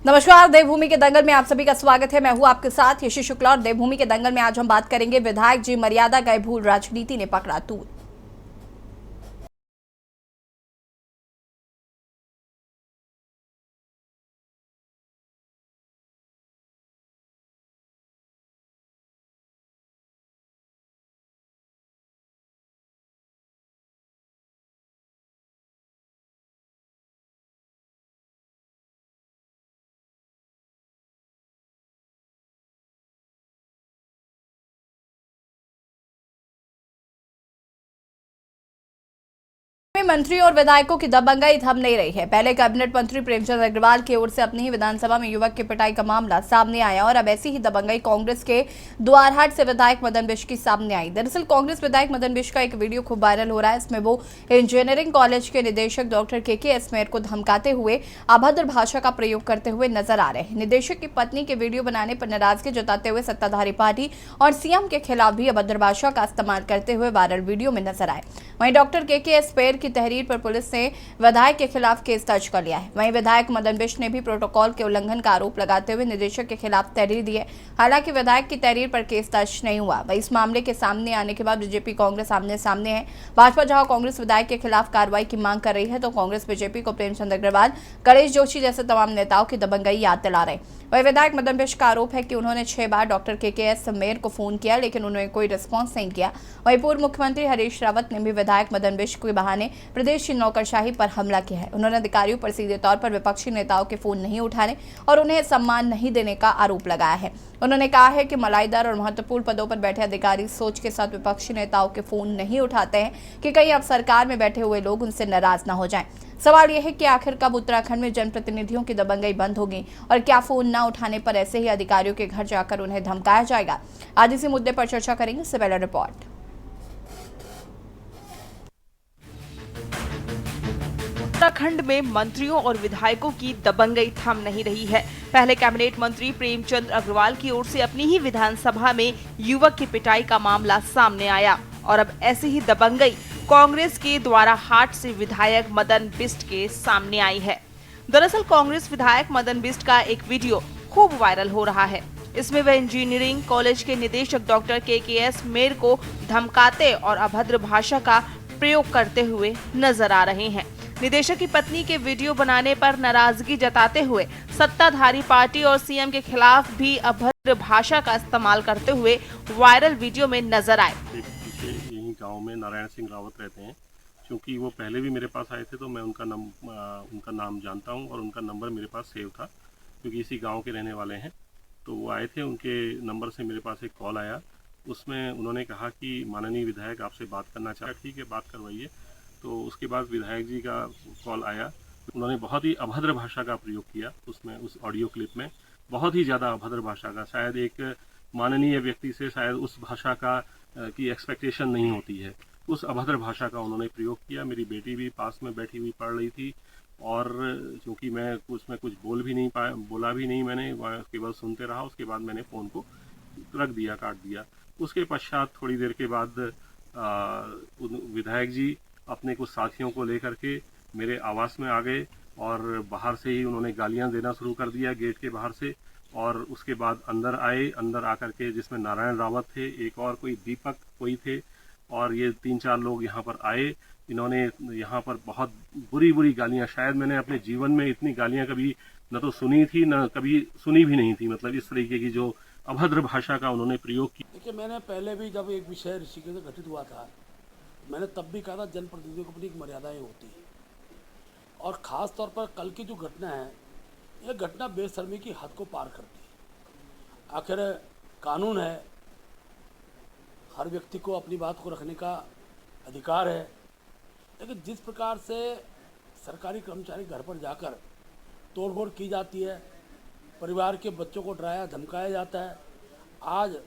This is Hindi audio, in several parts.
नमस्कार। देवभूमि के दंगल में आप सभी का स्वागत है। मैं हूं आपके साथ यशी शुक्ला और देवभूमि के दंगल में आज हम बात करेंगे विधायक जी मर्यादा गए भूल, राजनीति ने पकड़ा तूल। मंत्री और विधायकों की दबंगई थम नहीं रही है। पहले कैबिनेट मंत्री प्रेमचंद अग्रवाल की ओर से अपनी ही विधानसभा में युवक की पिटाई का मामला सामने आया और अब ऐसी ही दबंगई कांग्रेस के द्वारहाट से विधायक मदन बिष्ट की सामने आई। दरअसल कांग्रेस विधायक मदन बिष्ट का एक वीडियो खूब वायरल हो रहा है। इसमें वो इंजीनियरिंग कॉलेज के निदेशक डॉक्टर के मेयर को धमकाते हुए अभद्र भाषा का प्रयोग करते हुए नजर आ रहे हैं। निदेशक की पत्नी के वीडियो बनाने पर नाराजगी जताते हुए सत्ताधारी पार्टी और सीएम के खिलाफ भी अभद्र भाषा का इस्तेमाल करते हुए वायरल वीडियो में नजर आए। वहीं डॉक्टर के मेयर की तहरीर पर पुलिस ने विधायक के खिलाफ केस दर्ज कर लिया है। वहीं विधायक मदन बिष्ट ने भी प्रोटोकॉल के उल्लंघन का आरोप लगाते हुए निदेशक के खिलाफ तहरीर दी है। हालांकि विधायक की तहरीर पर केस दर्ज नहीं हुआ। वहीं इस मामले के सामने आने के बाद बीजेपी कांग्रेस आमने सामने है। भाजपा जहां कांग्रेस विधायक के खिलाफ कार्रवाई की मांग कर रही है तो कांग्रेस बीजेपी को प्रेमचंद अग्रवाल, गणेश जोशी जैसे तमाम नेताओं की दबंगई याद दिला रहे। वही विधायक मदन बिष्ट का आरोप है कि उन्होंने 6 बार डॉक्टर के मेयर को फोन किया लेकिन उन्होंने कोई रिस्पॉन्स नहीं किया। वहीं पूर्व मुख्यमंत्री हरीश रावत ने भी विधायक मदन बिष्ट के बहाने प्रदेश की नौकरशाही पर हमला किया है। उन्होंने अधिकारियों पर सीधे तौर पर विपक्षी नेताओं के फोन नहीं उठाने और उन्हें सम्मान नहीं देने का आरोप लगाया है। उन्होंने कहा है कि मलाईदार और महत्वपूर्ण पदों पर बैठे अधिकारी सोच के साथ विपक्षी नेताओं के फोन नहीं उठाते हैं कि कहीं अब सरकार में बैठे हुए लोग उनसे नाराज न हो जाएं। सवाल यह है कि आखिर कब उत्तराखंड में जनप्रतिनिधियों की दबंगई बंद होगी और क्या फोन न उठाने पर ऐसे ही अधिकारियों के घर जाकर उन्हें धमकाया जाएगा। आज इसी मुद्दे पर चर्चा करेंगे। इससे पहले रिपोर्ट। उत्तराखंड में मंत्रियों और विधायकों की दबंगई थम नहीं रही है। पहले कैबिनेट मंत्री प्रेमचंद अग्रवाल की ओर से अपनी ही विधानसभा में युवक की पिटाई का मामला सामने आया और अब ऐसी ही दबंगई कांग्रेस के द्वाराहाट से विधायक मदन बिष्ट के सामने आई है। दरअसल कांग्रेस विधायक मदन बिष्ट का एक वीडियो खूब वायरल हो रहा है। इसमें वह इंजीनियरिंग कॉलेज के निदेशक डॉक्टर के मेयर को धमकाते और अभद्र भाषा का प्रयोग करते हुए नजर आ रहे हैं। निदेशक की पत्नी के वीडियो बनाने पर नाराजगी जताते हुए सत्ताधारी पार्टी और सीएम के खिलाफ भी अभद्र भाषा का इस्तेमाल करते हुए वायरल वीडियो में नजर आए। यही गांव में नारायण सिंह रावत रहते हैं। क्योंकि वो पहले भी मेरे पास आए थे तो मैं उनका नाम जानता हूं और उनका नंबर मेरे पास सेव था क्योंकि इसी गांव के रहने वाले हैं। तो वो आए थे, उनके नंबर से मेरे पास एक कॉल आया। उसमें उन्होंने कहा कि माननीय विधायक आपसे बात करना चाहा। ठीक है, बात करवाइए। तो उसके बाद विधायक जी का कॉल आया। उन्होंने बहुत ही अभद्र भाषा का प्रयोग किया उसमें, उस ऑडियो क्लिप में बहुत ही ज़्यादा अभद्र भाषा का। शायद एक माननीय व्यक्ति से शायद उस भाषा का की एक्सपेक्टेशन नहीं होती है। उस अभद्र भाषा का उन्होंने प्रयोग किया। मेरी बेटी भी पास में बैठी हुई पढ़ रही थी और चूँकि मैं उसमें कुछ बोला भी नहीं, मैंने केवल सुनते रहा। उसके बाद मैंने फ़ोन को रख दिया, काट दिया। उसके पश्चात थोड़ी देर के बाद विधायक जी अपने कुछ साथियों को लेकर के मेरे आवास में आ गए और बाहर से ही उन्होंने गालियां देना शुरू कर दिया गेट के बाहर से। और उसके बाद अंदर आए, अंदर आकर के जिसमें नारायण रावत थे, एक और कोई दीपक कोई थे और ये 3-4 लोग यहाँ पर आए। इन्होंने यहाँ पर बहुत बुरी बुरी गालियाँ, शायद मैंने अपने जीवन में इतनी गालियाँ कभी न तो सुनी थी न कभी सुनी भी नहीं थी। मतलब इस तरीके की जो अभद्र भाषा का उन्होंने प्रयोग किया। देखिए, मैंने पहले भी जब एक विषय ऋषिकेश में घटित हुआ था, मैंने तब भी कहा था जनप्रतिनिधियों को अपनी एक मर्यादाएं होती है और ख़ास तौर पर कल की जो घटना है, यह घटना बेशर्मी की हद को पार करती है। आखिर कानून है, हर व्यक्ति को अपनी बात को रखने का अधिकार है, लेकिन जिस प्रकार से सरकारी कर्मचारी घर पर जाकर तोड़फोड़ की जाती है, परिवार के बच्चों को डराया धमकाया जाता है, आज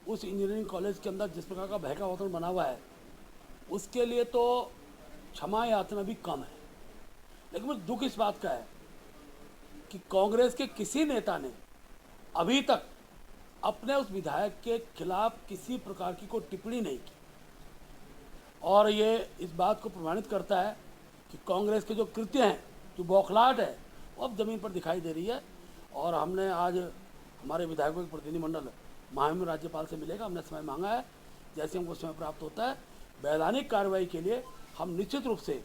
उस इंजीनियरिंग कॉलेज के अंदर जिस प्रकार का भयका वातावरण बना हुआ है, उसके लिए तो क्षमा याचना भी कम है। लेकिन मुझे दुख इस बात का है कि कांग्रेस के किसी नेता ने अभी तक अपने उस विधायक के खिलाफ किसी प्रकार की कोई टिप्पणी नहीं की और ये इस बात को प्रमाणित करता है कि कांग्रेस के जो कृत्य हैं, जो बौखलाहट है, वो अब ज़मीन पर दिखाई दे रही है और हमने आज हमारे विधायकों के प्रतिनिधिमंडल महामहिम राज्यपाल से मिलेगा। हमने समय मांगा है, जैसे हमको समय प्राप्त होता है वैधानिक कार्रवाई के लिए हम निश्चित रूप से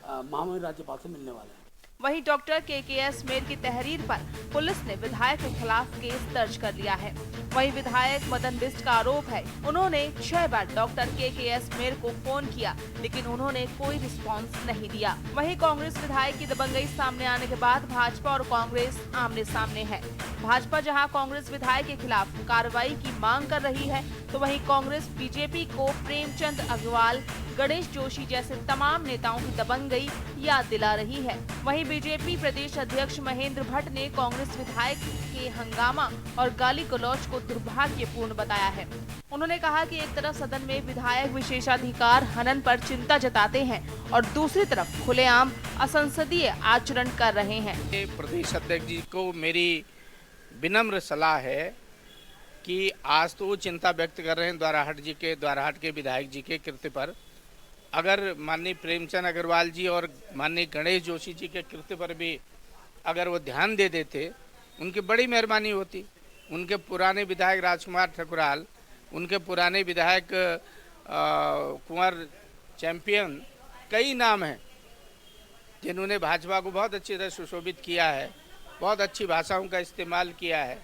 महामहिम राज्यपाल से मिलने वाले हैं। वहीं डॉक्टर के.के.एस. मेर की तहरीर पर पुलिस ने विधायक के खिलाफ केस दर्ज कर लिया है। वहीं विधायक मदन बिष्ट का आरोप है उन्होंने 6 बार डॉक्टर के.के.एस. मेर को फोन किया, लेकिन उन्होंने कोई रिस्पांस नहीं दिया। वहीं कांग्रेस विधायक की दबंगई सामने आने के बाद भाजपा और कांग्रेस आमने सामने है। भाजपा जहां कांग्रेस विधायक के खिलाफ कार्रवाई की मांग कर रही है, तो वहीं कांग्रेस बीजेपी को प्रेमचंद अग्रवाल, गणेश जोशी जैसे तमाम नेताओं की दबंगई याद दिला रही है। वहीं बीजेपी प्रदेश अध्यक्ष महेंद्र भट्ट ने कांग्रेस विधायक के हंगामा और गाली गलौज को दुर्भाग्यपूर्ण बताया है। उन्होंने कहा कि एक तरफ सदन में विधायक विशेषाधिकार हनन पर चिंता जताते हैं और दूसरी तरफ खुलेआम असंसदीय आचरण कर रहे हैं। प्रदेश अध्यक्ष जी को मेरी विनम्र सलाह है कि आज तो वो चिंता व्यक्त कर रहे हैं द्वाराहाट के विधायक जी के कृत्य पर। अगर माननीय प्रेमचंद अग्रवाल जी और माननीय गणेश जोशी जी के कृत्य पर भी अगर वो ध्यान दे देते, उनकी बड़ी मेहरबानी होती। उनके पुराने विधायक राजकुमार ठकुराल, उनके पुराने विधायक कुंवर चैंपियन, कई नाम हैं जिन्होंने भाजपा को बहुत अच्छी तरह सुशोभित किया है, बहुत अच्छी भाषाओं का इस्तेमाल किया है,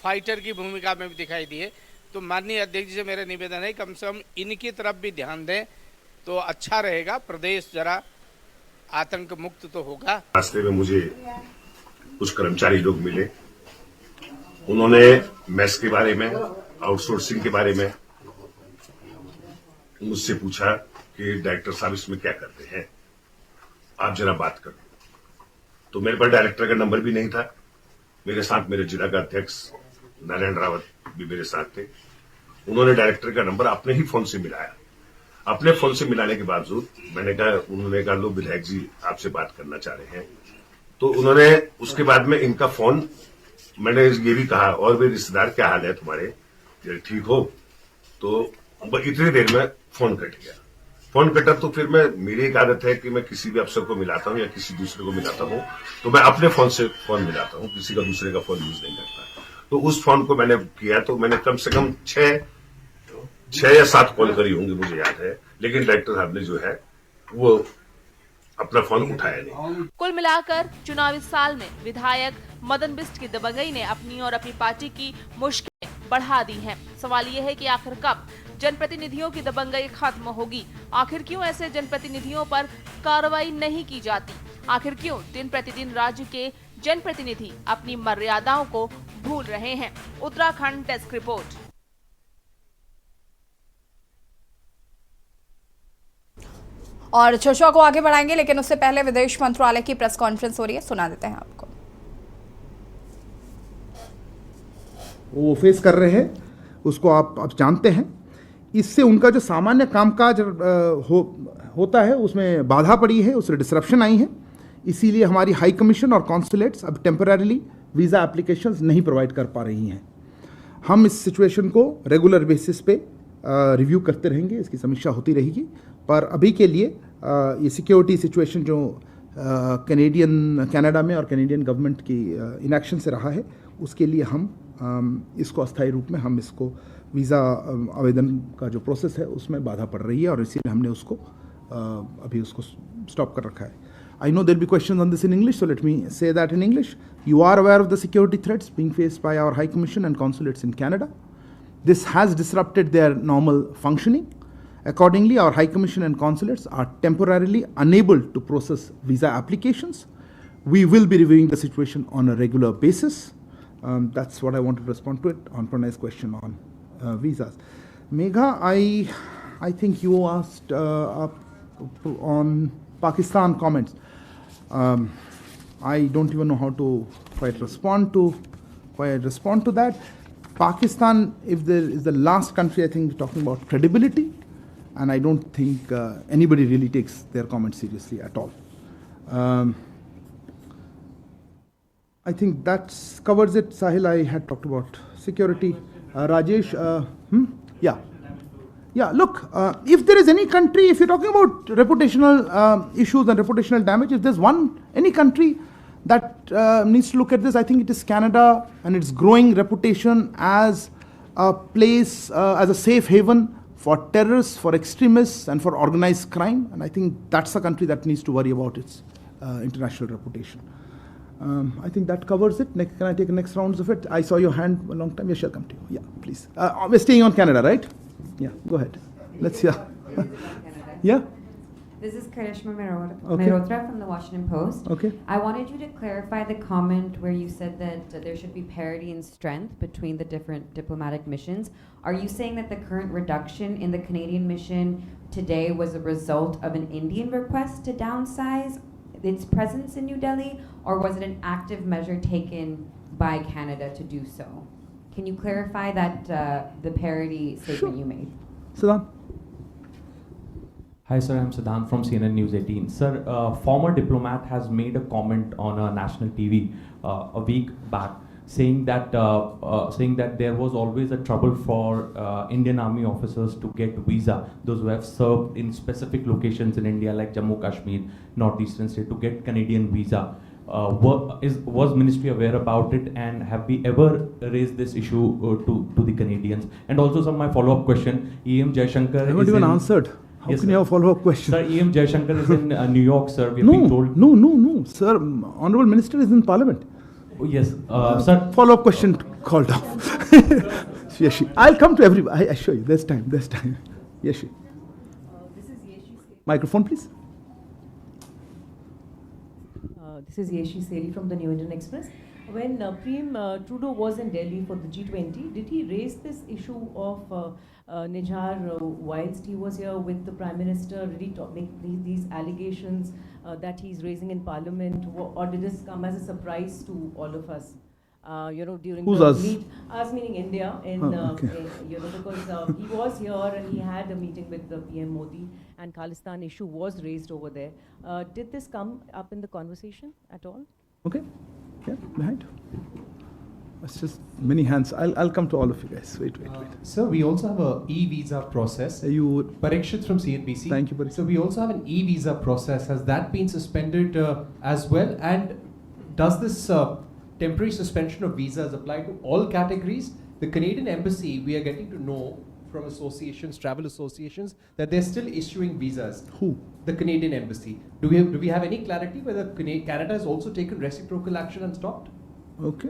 फाइटर की भूमिका में भी दिखाई दिए। तो माननीय अध्यक्ष जी से मेरा निवेदन है कम से कम इनकी तरफ भी ध्यान दें तो अच्छा रहेगा। प्रदेश जरा आतंक मुक्त तो होगा। रास्ते में मुझे कुछ कर्मचारी लोग मिले, उन्होंने मेस के बारे में, आउटसोर्सिंग के बारे में मुझसे पूछा कि डायरेक्टर साहब इसमें क्या करते हैं, आप जरा बात करो। तो मेरे पास डायरेक्टर का नंबर भी नहीं था। मेरे साथ मेरे जिला का अध्यक्ष नारायण रावत भी मेरे साथ थे। उन्होंने डायरेक्टर का नंबर अपने ही फोन से मिलाया। अपने फोन से मिलाने के बावजूद उन्होंने कहा लो विधायक जी आपसे बात करना चाह रहे हैं। तो उन्होंने उसके बाद में इनका फोन, मैंने ये भी कहा और भी रिश्तेदार क्या हाल है तुम्हारे, ठीक हो? तो इतनी देर में फोन कट गया। फोन कटा तो फिर मेरी एक आदत है कि मैं किसी भी अफसर को मिलाता हूं या किसी दूसरे को मिलाता हूं तो मैं अपने फोन से फोन मिलाता हूं, किसी का दूसरे का फोन यूज नहीं करता। तो उस फोन को मैंने किया तो मैंने कम से कम 6 या 7 कॉल करी होंगी मुझे याद है, लेकिन डायरेक्टर साहब ने जो है वो अपना फोन उठाया नहीं। कुल मिलाकर चुनावी साल में विधायक मदन बिष्ट की दबंगई ने अपनी और अपनी पार्टी की मुश्किलें बढ़ा दी हैं। सवाल यह है कि आखिर कब जनप्रतिनिधियों की दबंगई खत्म होगी? आखिर क्यों ऐसे जनप्रतिनिधियों पर कार्रवाई नहीं की जाती? आखिर क्यों दिन प्रतिदिन राज्य के जनप्रतिनिधि अपनी मर्यादाओं को भूल रहे हैं? Uttarakhand desk report. और चर्चा को आगे बढ़ाएंगे, लेकिन उससे पहले विदेश मंत्रालय की प्रेस कॉन्फ्रेंस हो रही है, सुना देते हैं आपको। वो फेस कर रहे हैं उसको आप जानते हैं। इससे उनका जो सामान्य कामकाज होता है उसमें बाधा पड़ी है, उससे डिसरप्शन आई है। इसीलिए हमारी हाई कमीशन और कॉन्सुलेट्स अब टेम्पररीली वीज़ा एप्लीकेशंस नहीं प्रोवाइड कर पा रही हैं। हम इस सिचुएशन को रेगुलर बेसिस पे रिव्यू करते रहेंगे, इसकी समीक्षा होती रहेगी। पर अभी के लिए ये सिक्योरिटी सिचुएशन जो कनाडा में और कैनेडियन गवर्नमेंट की इनएक्शन से रहा है, उसके लिए हम इसको अस्थायी रूप में हम इसको वीज़ा आवेदन का जो प्रोसेस है उसमें बाधा पड़ रही है और इसीलिए हमने उसको अभी उसको स्टॉप कर रखा है। I know there'll be questions on this in English, so let me say that in English. You are aware of the security threats being faced by our High Commission and consulates in Canada. This has disrupted their normal functioning. Accordingly, our High Commission and consulates are temporarily unable to process visa applications. We will be reviewing the situation on a regular basis. That's what I wanted to respond to it on Pranay's question on visas. Megha, I think you asked on Pakistan comments. I don't even know how to quite respond to that. Pakistan, if there is the last country, I think talking about credibility, and I don't think anybody really takes their comments seriously at all. I think that covers it. Sahil, I had talked about security. Rajesh, yeah, look, if there is any country, if you're talking about reputational issues and reputational damage, if there's any country that needs to look at this. I think it is Canada and its growing reputation as a place, as a safe haven for terrorists, for extremists, and for organized crime. And I think that's a country that needs to worry about its international reputation. I think that covers it. Can I take the next rounds of it? I saw your hand a long time. Yes, I'll come to you. Yeah, please. We're staying on Canada, right? Yeah, go ahead. Let's hear. Yeah? This is Karishma Okay. Mehrotra from the Washington Post. Okay. I wanted you to clarify the comment where you said that there should be parity in strength between the different diplomatic missions. Are you saying that the current reduction in the Canadian mission today was a result of an Indian request to downsize its presence in New Delhi, or was it an active measure taken by Canada to do so? Can you clarify that the parity statement you made? Siddhan? Hi sir, I'm Siddhant from CNN News 18. Sir, former diplomat has made a comment on national TV a week back saying that there was always a trouble for Indian Army officers to get visa, those who have served in specific locations in India like Jammu Kashmir, northeastern state, to get Canadian visa. Was Ministry aware about it, and have we ever raised this issue to the Canadians? And also, sir, my follow-up question, E.M. Jaishankar I haven't even answered. How Yes, can sir. you have a follow-up question? Sir, E.M. Jaishankar is in New York, sir. We have been told. No, sir. Honorable Minister is in Parliament. Oh, yes, sir. Follow-up question called off. Yes, I'll come to everybody. I assure you, there's time. Yes, This is Yeshi. Microphone, please. This is Yeshi Seri from the New Indian Express. When Prem Trudeau was in Delhi for the G20, did he raise this issue of Nijhar whilst he was here with the Prime Minister? Did he make these allegations that he's raising in Parliament, or did this come as a surprise to all of us? During Who's the us? Us meaning India, Okay. because he was here and he had a meeting with the PM Modi, and Khalistan issue was raised over there. Did this come up in the conversation at all? Okay. Yeah, behind. That's just many hands. I'll come to all of you guys. Wait. Sir, we also have a e-visa process. You. Parikshit from CNBC. Thank you, Parikshit. So we also have an e-visa process. Has that been suspended as well? And does this temporary suspension of visas apply to all categories? The Canadian Embassy, we are getting to know from associations, travel associations, that they're still issuing visas. Who? The Canadian Embassy. Do we have any clarity whether Canada has also taken reciprocal action and stopped? Okay.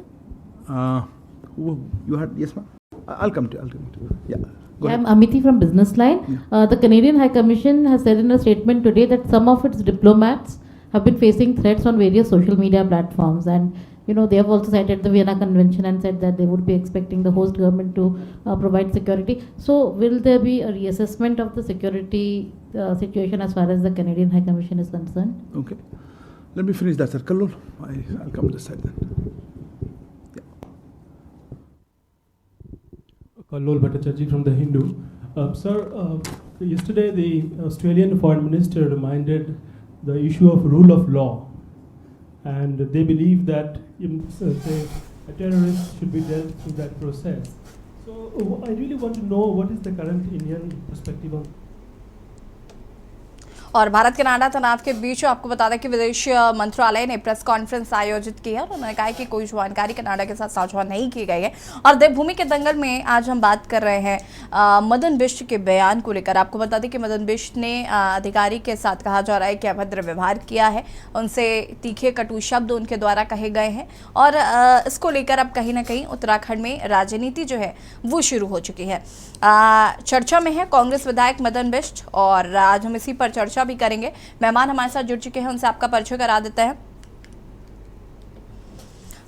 You had, yes, ma'am? I'll come to you. Yeah. Go I'm ahead. Amity from Business Line. The Canadian High Commission has said in a statement today that some of its diplomats have been facing threats on various social media platforms, and they have also cited the Vienna Convention and said that they would be expecting the host government to provide security. So will there be a reassessment of the security situation as far as the Canadian High Commission is concerned? Okay. Let me finish that, sir. Kallol, I'll come to this side then. Kallol Bhattacharjee from The Hindu. Sir, yesterday the Australian Foreign Minister reminded the issue of rule of law, and they believe that a terrorist should be dealt through that process. So I really want to know what is the current Indian perspective on. और भारत कनाडा तनाव के बीच आपको बता दें कि विदेश मंत्रालय ने प्रेस कॉन्फ्रेंस आयोजित की है और उन्होंने कहा है कि कोई जानकारी कनाडा के साथ साझा नहीं की गई है। और देवभूमि के दंगल में आज हम बात कर रहे हैं मदन बिष्ट के बयान को लेकर। आपको बता दें कि मदन बिष्ट ने अधिकारी के साथ कहा जा रहा है कि अभद्र व्यवहार किया है, उनसे तीखे कटु शब्द उनके द्वारा कहे गए हैं, और इसको लेकर अब कहीं ना कहीं उत्तराखंड में राजनीति जो है वो शुरू हो चुकी है। चर्चा में है कांग्रेस विधायक मदन बिष्ट, और आज हम इसी पर चर्चा भी करेंगे। मेहमान हमारे साथ जुड़ चुके हैं, उनसे आपका परिचय करा देते हैं।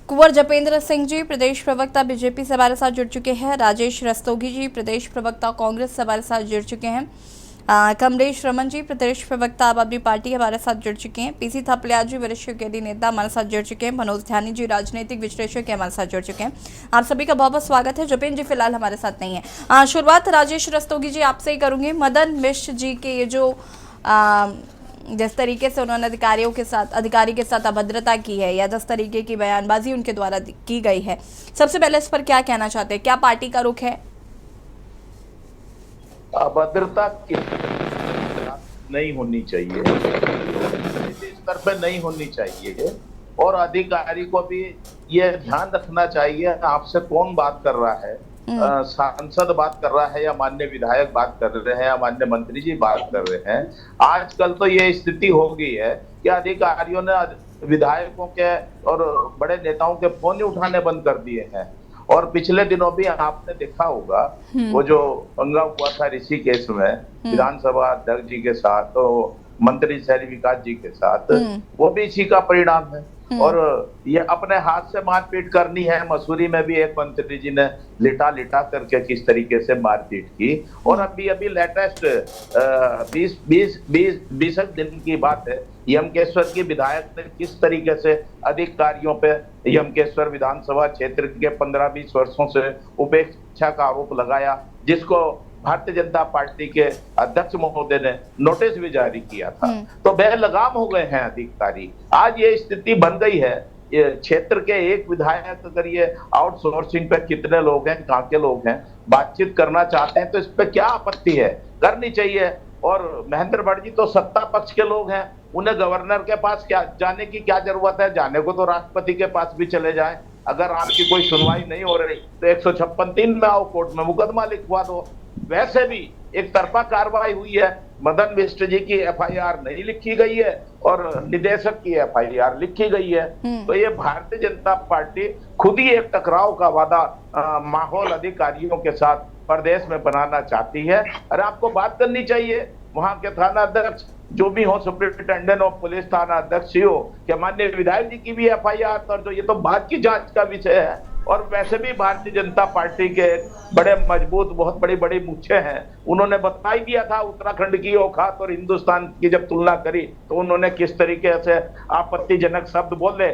कुंवर जपेंद्र सिंह जी प्रदेश प्रवक्ता बीजेपी से हमारे साथ जुड़ चुके हैं। राजेश रस्तोगी जी प्रदेश प्रवक्ता कांग्रेस से हमारे साथ जुड़ चुके हैं। कमलेश रमन जी प्रदेश प्रवक्ता आम आदमी पार्टी हमारे साथ जुड़ चुके हैं। पीसी थपलिया जी वरिष्ठ केडी नेता हमारे साथ जुड़ चुके हैं। मनोज ध्यानी जी राजनीतिक विश्लेषक हमारे साथ जुड़ चुके हैं। आप सभी का बहुत बहुत स्वागत है। जपेंद्र जी फिलहाल हमारे साथ नहीं है। शुरुआत राजेश रस्तोगी जी आपसे ही करूंगी। मदन मिश्र जी के ये जो जिस तरीके से उन्होंने अधिकारी के साथ अभद्रता की है, या जिस तरीके की बयानबाजी उनके द्वारा की गई है, सबसे पहले इस पर क्या कहना चाहते हैं? क्या पार्टी का रुख है? अभद्रता नहीं होनी चाहिए, स्तर पर नहीं होनी चाहिए, और अधिकारी को भी ये ध्यान रखना चाहिए आपसे कौन बात कर रहा है, सांसद बात कर रहा है या माननीय विधायक बात कर रहे हैं या माननीय मंत्री जी बात कर रहे हैं। आजकल तो ये स्थिति हो गई है कि अधिकारियों ने विधायकों के और बड़े नेताओं के फोन ही उठाने बंद कर दिए हैं। और पिछले दिनों भी आपने देखा होगा वो जो पंगा हुआ था ऋषिकेश में विधानसभा अध्यक्ष जी के साथ, तो मंत्री शहरी विकास जी के साथ, वो भी इसी का परिणाम है। और ये अपने हाथ से मारपीट करनी है। मसूरी में भी एक मंत्री जी ने लिटा लिटा करके किस तरीके से मारपीट की। और अभी लेटेस्ट 20 दिन की बात है, यमकेश्वर की विधायक ने किस तरीके से अधिकारियों पे यमकेश्वर विधानसभा क्षेत्र के 15-20 वर्षों से उपेक्षा का आरोप लगाया, जिसको भारतीय जनता पार्टी के अध्यक्ष महोदय ने नोटिस भी जारी किया था। तो बेलगाम हो गए हैं अधिकारी। आज ये स्थिति बन गई है। ये क्षेत्र के एक विधायक अगर ये आउटसोर्सिंग पे कितने लोग हैं, कहाँ के लोग हैं, बातचीत करना चाहते हैं तो इस पे क्या आपत्ति है, करनी चाहिए। और महेंद्र भट्ट जी तो सत्ता पक्ष के लोग हैं, उन्हें गवर्नर के पास क्या जाने की क्या जरूरत है, जाने को तो राष्ट्रपति के पास भी चले जाए। अगर आपकी कोई सुनवाई नहीं हो रही तो 156(3) में आओ, कोर्ट में मुकदमा लिखवा दो। वैसे भी एक तरफा कार्रवाई हुई है, मदन मिश्र जी की FIR नहीं लिखी गई है और निदेशक की FIR लिखी गई है। तो ये भारतीय जनता पार्टी खुद ही एक टकराव का वादा माहौल अधिकारियों के साथ प्रदेश में बनाना चाहती है। अरे आपको बात करनी चाहिए, वहां के थाना अध्यक्ष जो भी हो, सुप्रिंटेंडेंट ऑफ पुलिस थाना अध्यक्ष हो, क्या माननीय विधायक जी की भी FIR दर्ज हो, ये तो बाद की जांच का विषय है। और वैसे भी भारतीय जनता पार्टी के बड़े मजबूत बहुत बड़ी बड़ी मुच्छे हैं, उन्होंने बता ही दिया था उत्तराखंड की औकात और हिंदुस्तान की जब तुलना करी तो उन्होंने किस तरीके से आपत्तिजनक शब्द बोले।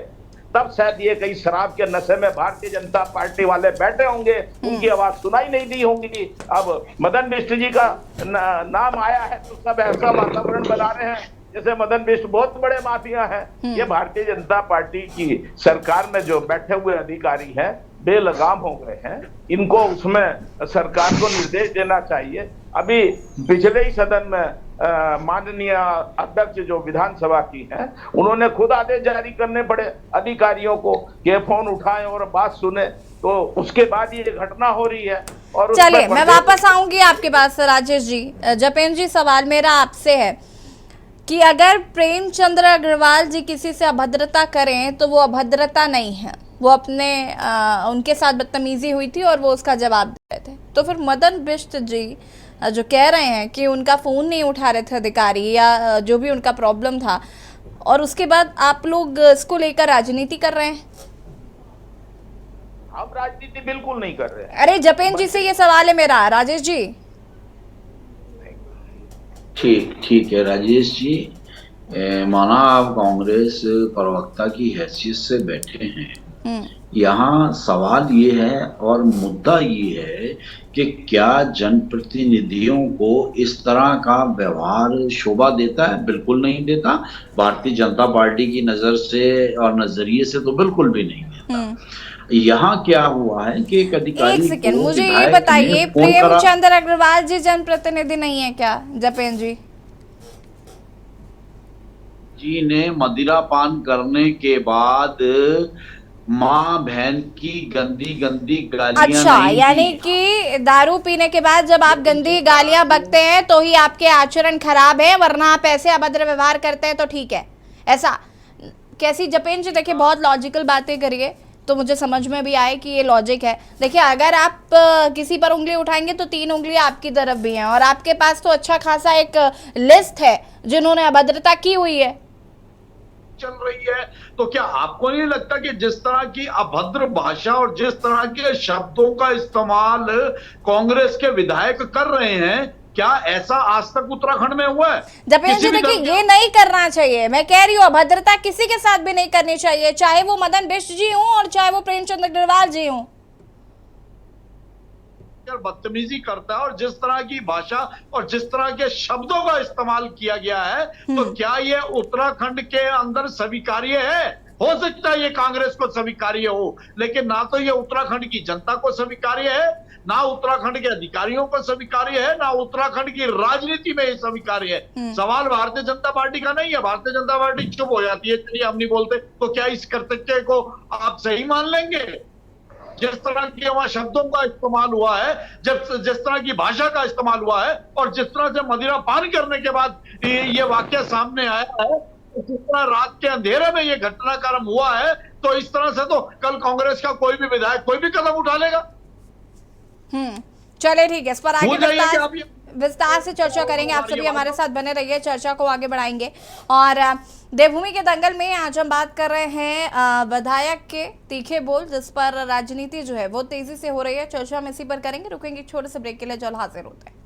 तब शायद ये कई शराब के नशे में भारतीय जनता पार्टी वाले बैठे होंगे, उनकी आवाज सुनाई नहीं दी होंगी। अब मदन मिश्र जी का नाम आया है तो सब ऐसा वातावरण बना रहे हैं जैसे मदन मिश्र बहुत बड़े माफिया हैं। ये भारतीय जनता पार्टी की सरकार में जो बैठे हुए अधिकारी हैं बेलगाम हो गए हैं। इनको उसमें सरकार को निर्देश देना चाहिए। अभी पिछले ही सदन में माननीय अध्यक्ष जो विधानसभा की हैं, उन्होंने खुद आदेश जारी करने पड़े अधिकारियों को कि फोन उठाएं और बात सुने। तो उसके बाद ये घटना हो रही है। और चलिए मैं वापस आऊंगी आपके पास राजेश जी। जपेंद्र जी, सवाल मेरा आपसे है कि अगर प्रेमचंद्र अग्रवाल जी किसी से अभद्रता करें तो वो अभद्रता नहीं है, वो अपने उनके साथ बदतमीजी हुई थी और वो उसका जवाब दे रहे थे। तो फिर मदन बिष्ट जी जो कह रहे हैं कि उनका फ़ोन नहीं उठा रहे थे अधिकारी या जो भी उनका प्रॉब्लम था, और उसके बाद आप लोग इसको लेकर राजनीति कर रहे हैं। हम राजनीति बिल्कुल नहीं कर रहे हैं। अरे जपेंद्र जी से ये सवाल है मेरा, राजेश जी। ठीक है राजेश जी, माना आप कांग्रेस प्रवक्ता की हैसियत से बैठे हैं, यहाँ सवाल ये है और मुद्दा ये है कि क्या जनप्रतिनिधियों को इस तरह का व्यवहार शोभा देता है? बिल्कुल नहीं देता। भारतीय जनता पार्टी की नजर से और नजरिए से तो बिल्कुल भी नहीं देता। यहाँ क्या हुआ है कि एक अधिकारी, एक सेकेंड मुझे ये बताइए, प्रेमचंद्र अग्रवाल जी जनप्रतिनिधि नहीं है क्या जपेंद्र जी? जी ने मदिरा पान करने के बाद माँ बहन की गंदी गंदी गालियां, अच्छा, यानी कि दारू पीने के बाद जब आप गंदी गालियां बकते हैं तो ही आपके आचरण खराब है, वरना आप ऐसे अभद्र व्यवहार करते हैं तो ठीक है, ऐसा कैसी? जपेंद्र जी देखिए, बहुत लॉजिकल बातें करिए तो मुझे समझ में भी आए कि ये लॉजिक है। देखिए, अगर आप किसी पर उंगली उठाएंगे तो 3 उंगलियां आपकी तरफ भी हैं, और आपके पास तो अच्छा खासा एक लिस्ट है जिन्होंने अभद्रता की हुई है चल रही है। तो क्या आपको नहीं लगता कि जिस तरह की अभद्र भाषा और जिस तरह के शब्दों का इस्तेमाल कांग्रेस के विधायक कर रहे हैं, क्या ऐसा आज तक उत्तराखंड में हुआ है? जपेंद्र जी देखिए, ये नहीं करना चाहिए। मैं कह रही हूँ अभद्रता किसी के साथ भी नहीं करनी चाहिए, चाहे वो मदन बिष्ट जी हों और चाहे वो प्रेमचंद्र अग्रवाल जी हों। बदतमीजी करता है और जिस तरह की भाषा और जिस तरह के शब्दों का इस्तेमाल किया गया है, तो क्या ये उत्तराखंड के अंदर स्वीकार्य है? हो सकता है ये कांग्रेस को स्वीकार्य हो, लेकिन ना तो ये उत्तराखंड की जनता को स्वीकार्य है, ना उत्तराखंड के अधिकारियों को स्वीकार्य है, ना उत्तराखंड की राजनीति में ये स्वीकार्य है। सवाल भारतीय जनता पार्टी का नहीं है। भारतीय जनता पार्टी चुप हो जाती है, चलिए हम नहीं बोलते, तो क्या इस कर्तव्य को आप सही मान लेंगे? जिस तरह के वहां शब्दों का इस्तेमाल हुआ है, जिस तरह की भाषा का इस्तेमाल हुआ है, और जिस तरह से मदिरा पान करने के बाद ये वाक्य सामने आया है, जिस तरह रात के अंधेरे में ये घटनाक्रम हुआ है, तो इस तरह से तो कल कांग्रेस का कोई भी विधायक कोई भी कदम उठा लेगा। चले ठीक है, इस पर आगे विस्तार से चर्चा करेंगे। आप सभी हमारे साथ बने रहिए, चर्चा को आगे बढ़ाएंगे। और देवभूमि के दंगल में आज हम बात कर रहे हैं विधायक के तीखे बोल, जिस पर राजनीति जो है वो तेजी से हो रही है। चर्चा हम इसी पर करेंगे, रुकेंगे एक छोटे से ब्रेक के लिए, जल्द हाजिर होते हैं।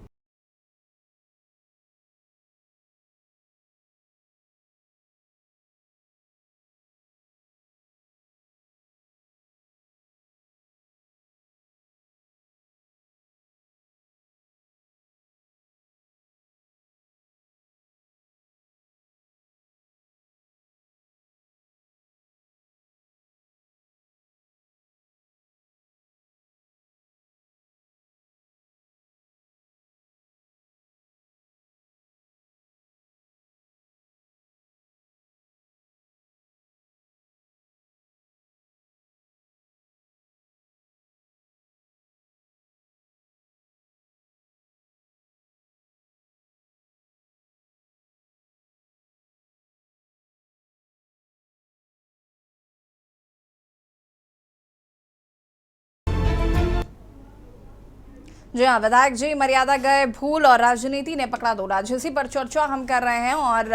जी हाँ, विधायक जी मर्यादा गए भूल और राजनीति ने पकड़ा दोला, जिसी पर चर्चा हम कर रहे हैं। और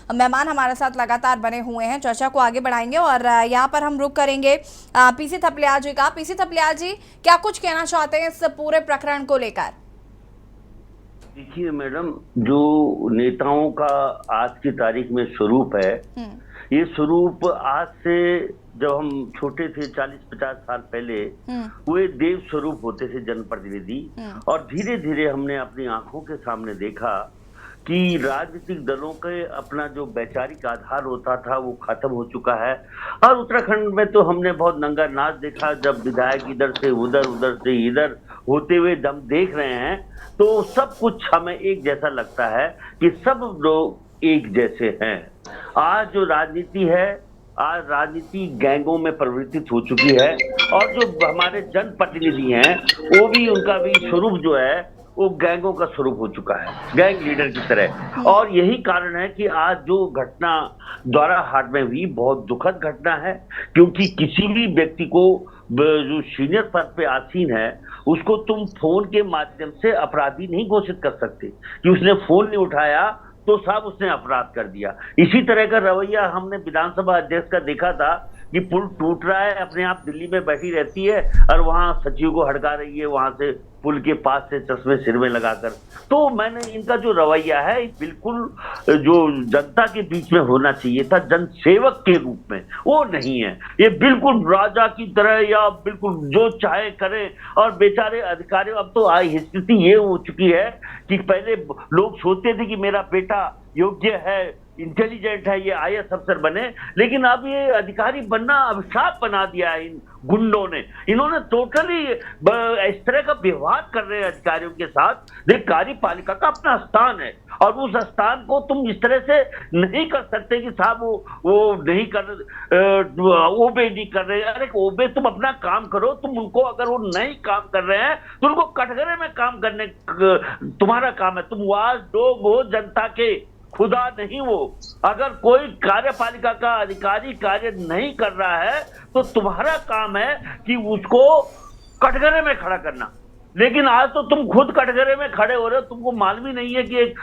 मेहमान हमारे साथ लगातार बने हुए हैं, चर्चा को आगे बढ़ाएंगे। और यहाँ पर हम रुक करेंगे पीसी थपलिया जी का। पीसी थपलिया जी, क्या कुछ कहना चाहते हैं इस पूरे प्रकरण को लेकर? देखिए मैडम, जो नेताओं का आज की तारीख में स्वरूप है, ये स्वरूप आज से जब हम छोटे थे 40-50 साल पहले, वे देव स्वरूप होते थे जनप्रतिनिधि। और धीरे धीरे हमने अपनी आंखों के सामने देखा कि राजनीतिक दलों के अपना जो वैचारिक आधार होता था वो खत्म हो चुका है। और उत्तराखंड में तो हमने बहुत नंगा नाच देखा, जब विधायक इधर से उधर, उधर से इधर होते हुए हम देख रहे हैं, तो सब कुछ हमें एक जैसा लगता है कि सब लोग एक जैसे हैं। आज जो राजनीति है, आज राजनीति गैंगों में परिवर्तित हो चुकी है। और जो हमारे जनप्रतिनिधि हैं, वो भी, उनका भी स्वरूप जो है वो गैंगों का स्वरूप हो चुका है, गैंग लीडर की तरह। और यही कारण है कि आज जो घटना द्वाराहाट में हुई बहुत दुखद घटना है, क्योंकि किसी भी व्यक्ति को जो सीनियर पद पे आसीन है, उसको तुम फोन के माध्यम से अपराधी नहीं घोषित कर सकते कि उसने फोन नहीं उठाया तो साहब उसने अपराध कर दिया। इसी तरह का रवैया हमने विधानसभा अध्यक्ष का देखा था कि पुल टूट रहा है, अपने आप दिल्ली में बैठी रहती है और वहां सचिव को हड़का रही है वहां से पुल के पास से चश्मे सिर में लगाकर। तो मैंने इनका जो रवैया है बिल्कुल जो जनता के बीच में होना चाहिए था, जनसेवक के रूप में, वो नहीं है। ये बिल्कुल राजा की तरह या बिल्कुल जो चाहे करे। और बेचारे अधिकारी, अब तो स्थिति ये हो चुकी है कि पहले लोग सोचते थे कि मेरा बेटा योग्य है, इंटेलिजेंट है, ये IAS अफसर बने, लेकिन अब ये अधिकारी बनना अभिशाप बना दिया है इन गुंडों ने। इन्होंने टोटली इस तरह का व्यवहार कर रहे हैं अधिकारियों के साथ। देख, कार्यपालिका का अपना स्थान है और उस स्थान को तुम इस तरह से नहीं कर सकते कि साहब वो नहीं कर, ओबे नहीं कर रहे। अरे ओबे, तुम अपना काम करो। तुम उनको, अगर वो नहीं काम कर रहे हैं तो उनको कटघरे में काम करने तुम्हारा काम है। तुम वाज लोग हो, जनता के, खुदा नहीं वो। अगर कोई कार्यपालिका का अधिकारी कार्य नहीं कर रहा है तो तुम्हारा काम है कि उसको कटघरे में खड़ा करना। लेकिन आज तो तुम खुद कटघरे में खड़े हो रहे हो। तुमको मालूम ही नहीं है कि एक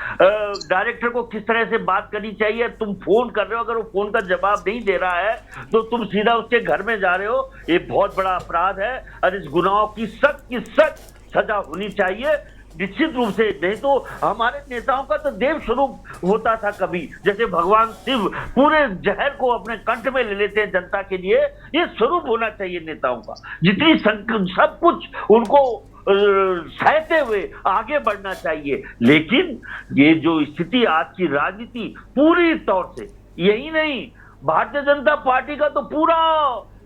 डायरेक्टर को किस तरह से बात करनी चाहिए। तुम फोन कर रहे हो, अगर वो फोन का जवाब नहीं दे रहा है तो तुम सीधा उसके घर में जा रहे हो। ये बहुत बड़ा अपराध है और इस गुनाहों की सख्त सजा होनी चाहिए निश्चित रूप से। नहीं तो हमारे नेताओं का तो देव स्वरूप होता था कभी, जैसे भगवान शिव पूरे जहर को अपने कंठ में ले लेते हैं जनता के लिए। ये स्वरूप होना चाहिए नेताओं का, जितनी सब कुछ उनको सहते हुए आगे बढ़ना चाहिए। लेकिन ये जो स्थिति आज की राजनीति पूरी तौर से, यही नहीं, भारतीय जनता पार्टी का तो पूरा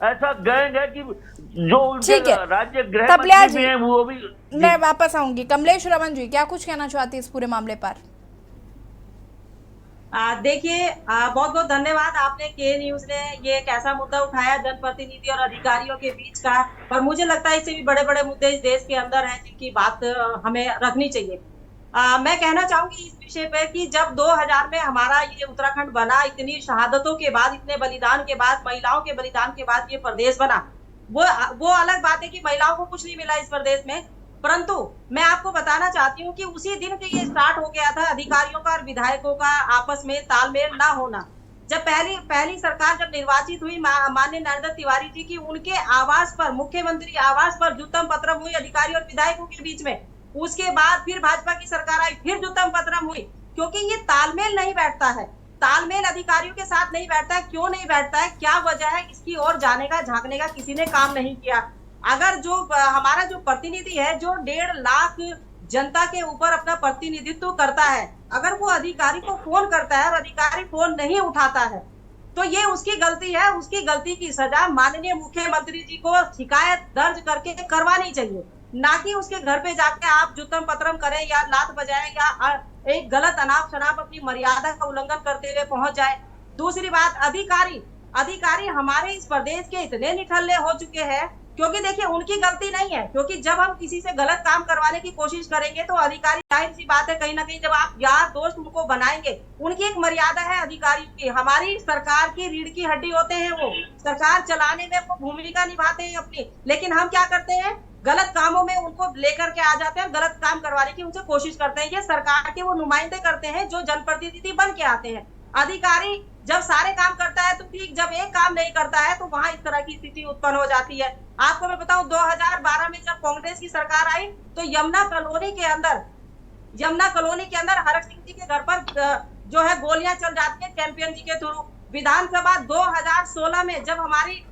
ऐसा गैंग है कि जो उनके ठीक है। राज्य गृह कपिला मंत्री जी, भी हैं वो भी। मैं वापस आऊंगी। कमलेश रमन जी, क्या कुछ कहना चाहती है इस पूरे मामले पर? देखिए, बहुत बहुत धन्यवाद। आपने के न्यूज ने ये एक ऐसा मुद्दा उठाया जनप्रतिनिधि और अधिकारियों के बीच का, पर मुझे लगता है इससे भी बड़े बड़े मुद्दे इस देश के अंदर हैं जिनकी बात हमें रखनी चाहिए। मैं कहना चाहूंगी इस विषय पे कि जब 2000 में हमारा ये उत्तराखंड बना, इतनी शहादतों के बाद, इतने बलिदान के बाद, महिलाओं के बलिदान के बाद ये प्रदेश बना। वो अलग बात है कि महिलाओं को कुछ नहीं मिला इस प्रदेश में, परंतु मैं आपको बताना चाहती हूँ कि उसी दिन से ये स्टार्ट हो गया था अधिकारियों का और विधायकों का आपस में तालमेल ना होना। जब पहली सरकार जब निर्वाचित हुई माननीय नरेंद्र तिवारी जी की, उनके आवास पर, मुख्यमंत्री आवास पर जुत्तम पत्रम हुई अधिकारियों और विधायकों के बीच में। उसके बाद फिर भाजपा की सरकार आई, फिर जुत्तम पत्रम हुई, क्योंकि ये तालमेल नहीं बैठता है। तालमेल अधिकारियों के साथ नहीं बैठता है। क्यों नहीं बैठता है, क्या वजह है, इसकी ओर जाने का, झांकने का किसी ने काम नहीं किया। अगर जो हमारा जो प्रतिनिधि है, जो 1.5 लाख जनता के ऊपर अपना प्रतिनिधित्व करता है, अगर वो अधिकारी को फोन करता है और अधिकारी फोन नहीं उठाता है, तो ये उसकी गलती है। उसकी गलती की सजा माननीय मुख्यमंत्री जी को शिकायत दर्ज करके करवानी चाहिए, ना कि उसके घर पे जाके आप जुत्तम पत्रम करें या लात बजाएं या एक गलत अनाप शनाप अपनी मर्यादा का उल्लंघन करते हुए पहुंच जाए। दूसरी बात, अधिकारी हमारे इस प्रदेश के इतने निठल्ले हो चुके हैं, क्योंकि देखिए उनकी गलती नहीं है, क्योंकि जब हम किसी से गलत काम करवाने की कोशिश करेंगे तो अधिकारी, जाहिर सी बात है, कहीं ना कहीं जब आप यार दोस्त उनको बनाएंगे, उनकी एक मर्यादा है अधिकारियों की। हमारी सरकार की रीढ़ की हड्डी होते हैं, वो सरकार चलाने में वो भूमिका निभाते हैं अपनी, लेकिन हम क्या करते हैं, गलत कामों में उनको लेकर के आ जाते हैं, गलत काम करवाने की उनसे कोशिश करते हैं। ये सरकार के वो नुमाइंदे करते हैं जो जनप्रतिनिधि बन के आते हैं। अधिकारी जब सारे काम करता है तो ठीक, जब एक काम नहीं करता है तो वहां इस तरह की स्थिति उत्पन्न हो जाती है। आपको मैं बताऊं, 2012 में जब कांग्रेस की सरकार आई तो यमुना कॉलोनी के अंदर हरक सिंह जी के घर पर जो है गोलियां चल जाती है चैंपियन जी के थ्रू। विधानसभा 2016 में जब हमारी